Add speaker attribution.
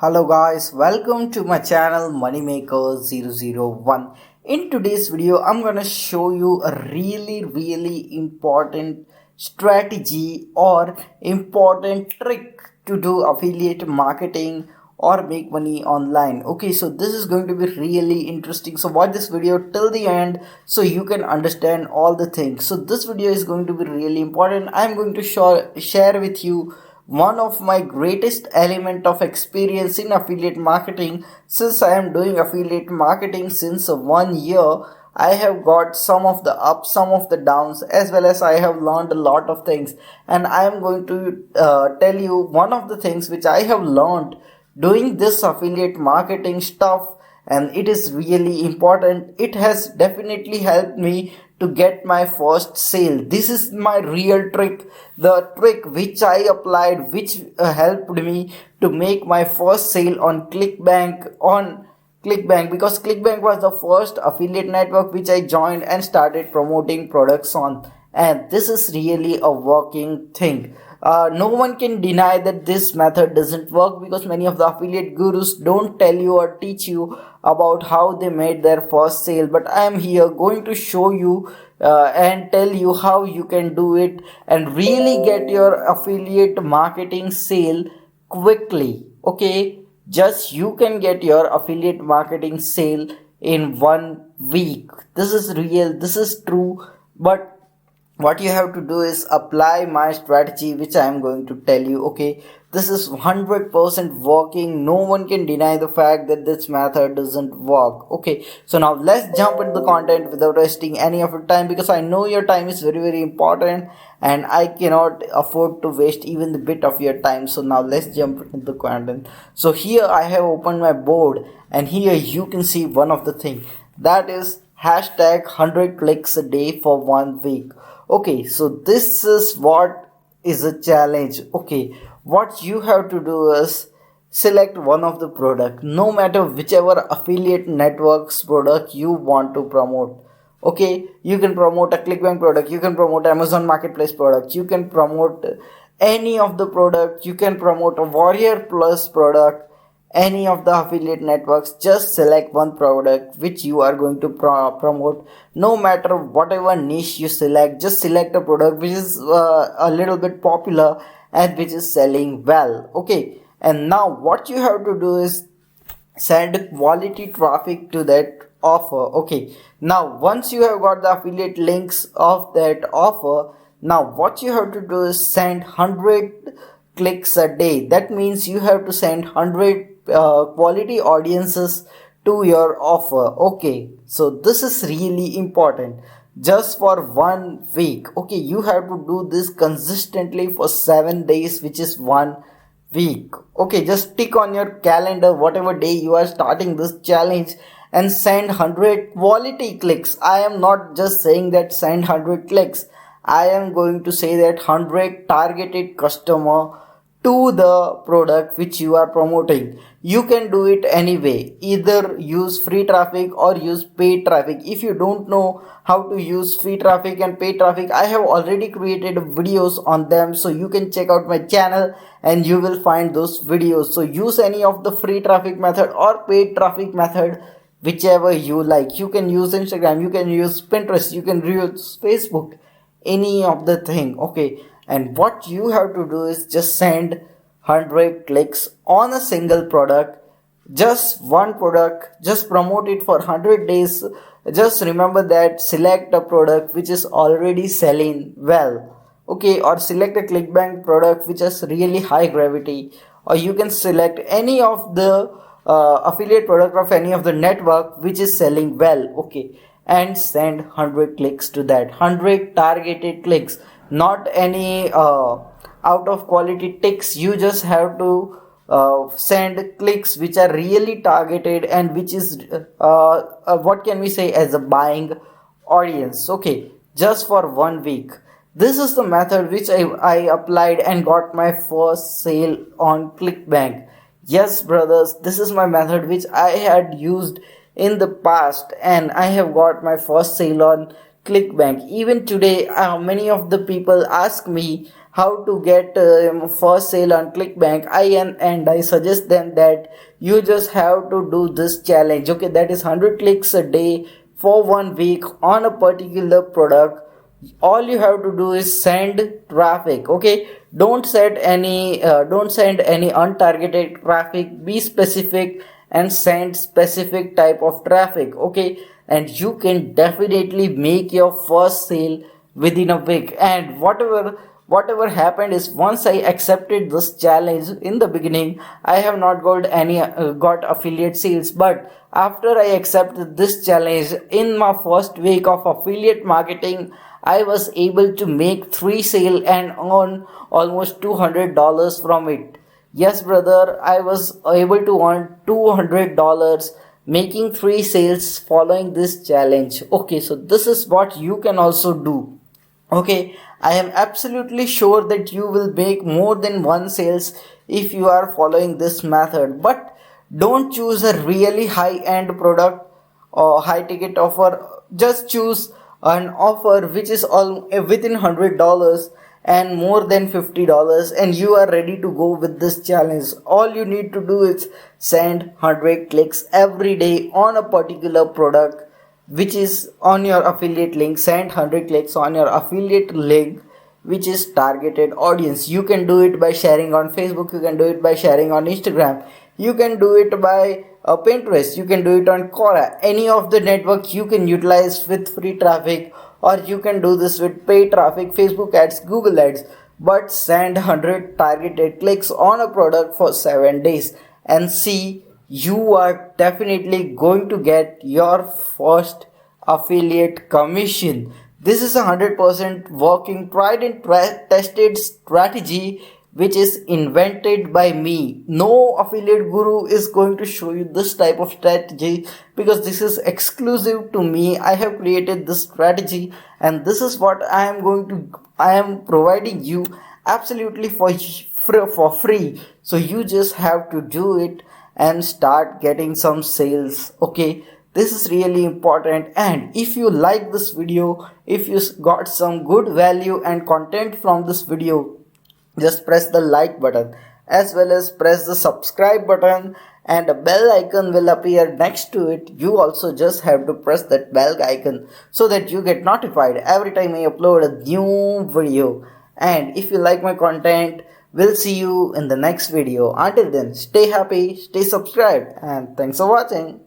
Speaker 1: Hello guys, welcome to my channel Moneymaker001. In today's video, I'm gonna show you a really important strategy or important trick to do affiliate marketing or make money online. Okay, so this is going to be really interesting. So watch this video till the end so you can understand all the things. So this video is going to be really important. I'm going to share with you one of my greatest element of experience in affiliate marketing. Since I am doing affiliate marketing since 1 year, I have got some of the ups, some of the downs, as well as I have learned a lot of things. And I am going to tell you one of the things which I have learned doing this affiliate marketing stuff, and it is really important. It has definitely helped me to get my first sale. This is my real trick, the trick which I applied, which helped me to make my first sale on Clickbank, because Clickbank was the first affiliate network which I joined and started promoting products on. And this is really a working thing. No one can deny that this method doesn't work, because many of the affiliate gurus don't tell you or teach you about how they made their first sale. But I am here going to show you and tell you how you can do it and really get your affiliate marketing sale quickly. Okay, just you can get your affiliate marketing sale in 1 week. This is real, this is true. But what you have to do is apply my strategy which I am going to tell you. Okay, this is 100% working. No one can deny the fact that this method doesn't work. Okay, so now let's jump into the content without wasting any of your time, because I know your time is very important and I cannot afford to waste even the bit of your time. So now let's jump into the content. So here I have opened my board, and here you can see one of the thing, that is hashtag 100 clicks a day for 1 week. Okay, so this is what is a challenge. Okay, what you have to do is select one of the product, no matter whichever affiliate networks product you want to promote. Okay, you can promote a Clickbank product, you can promote Amazon Marketplace product, you can promote any of the product, you can promote a Warrior Plus product, any of the affiliate networks. Just select one product which you are going to promote. No matter whatever niche you select, just select a product which is a little bit popular and which is selling well. Okay, and now what you have to do is send quality traffic to that offer. Okay, now once you have got the affiliate links of that offer, now what you have to do is send 100 clicks a day. That means you have to send 100 quality audiences to your offer. Okay, so this is really important, just for 1 week. Okay, you have to do this consistently for 7 days, which is 1 week. Okay, just tick on your calendar whatever day you are starting this challenge and send 100 quality clicks. I am not just saying that send 100 clicks, I am going to say that 100 targeted customer to the product which you are promoting. You can do it anyway, either use free traffic or use paid traffic. If you don't know how to use free traffic and paid traffic, I have already created videos on them, so you can check out my channel and you will find those videos. So use any of the free traffic method or paid traffic method, whichever you like. You can use Instagram, you can use Pinterest, you can use Facebook, any of the thing. Okay, and what you have to do is just send 100 clicks on a single product, just one product, just promote it for 100 days. Just remember that select a product which is already selling well. Okay, or select a Clickbank product which has really high gravity, or you can select any of the affiliate product of any of the network which is selling well. Okay, and send 100 clicks to that, 100 targeted clicks, not any out of quality ticks. You just have to send clicks which are really targeted and which is what can we say, as a buying audience. Okay, just for 1 week. This is the method which I applied and got my first sale on Clickbank. Yes brothers, this is my method which I had used in the past, and I have got my first sale on Clickbank. Even today, many of the people ask me how to get first sale on ClickBank, I suggest them that you just have to do this challenge. Okay, that is 100 clicks a day for 1 week on a particular product. All you have to do is send traffic. Okay, don't send any untargeted traffic. Be specific and send specific type of traffic. Okay, and you can definitely make your first sale within a week. And whatever happened is, once I accepted this challenge in the beginning, I have not got affiliate sales, but after I accepted this challenge, in my first week of affiliate marketing, I was able to make 3 sales and earn almost $200 from it. Yes, brother, I was able to earn $200 making 3 sales following this challenge. Okay, so this is what you can also do. Okay, I am absolutely sure that you will make more than 1 sales if you are following this method. But don't choose a really high end product or high ticket offer. Just choose an offer which is all within $100 and more than $50, and you are ready to go with this challenge. All you need to do is send 100 clicks every day on a particular product which is on your affiliate link. Send 100 clicks on your affiliate link which is targeted audience. You can do it by sharing on Facebook, you can do it by sharing on Instagram, you can do it by Pinterest, you can do it on Quora. Any of the network you can utilize with free traffic, or you can do this with paid traffic, Facebook ads, Google ads. But send 100 targeted clicks on a product for 7 days and see, you are definitely going to get your first affiliate commission. This is a 100% working, tried and tested strategy which is invented by me. No affiliate guru is going to show you this type of strategy, because this is exclusive to me. I have created this strategy, and this is what I am providing you absolutely for free. So you just have to do it and start getting some sales. Okay, this is really important. And if you like this video, if you got some good value and content from this video, just press the like button as well as press the subscribe button, and a bell icon will appear next to it. You also just have to press that bell icon so that you get notified every time I upload a new video. And if you like my content, we'll see you in the next video. Until then, stay happy, stay subscribed, and thanks for watching.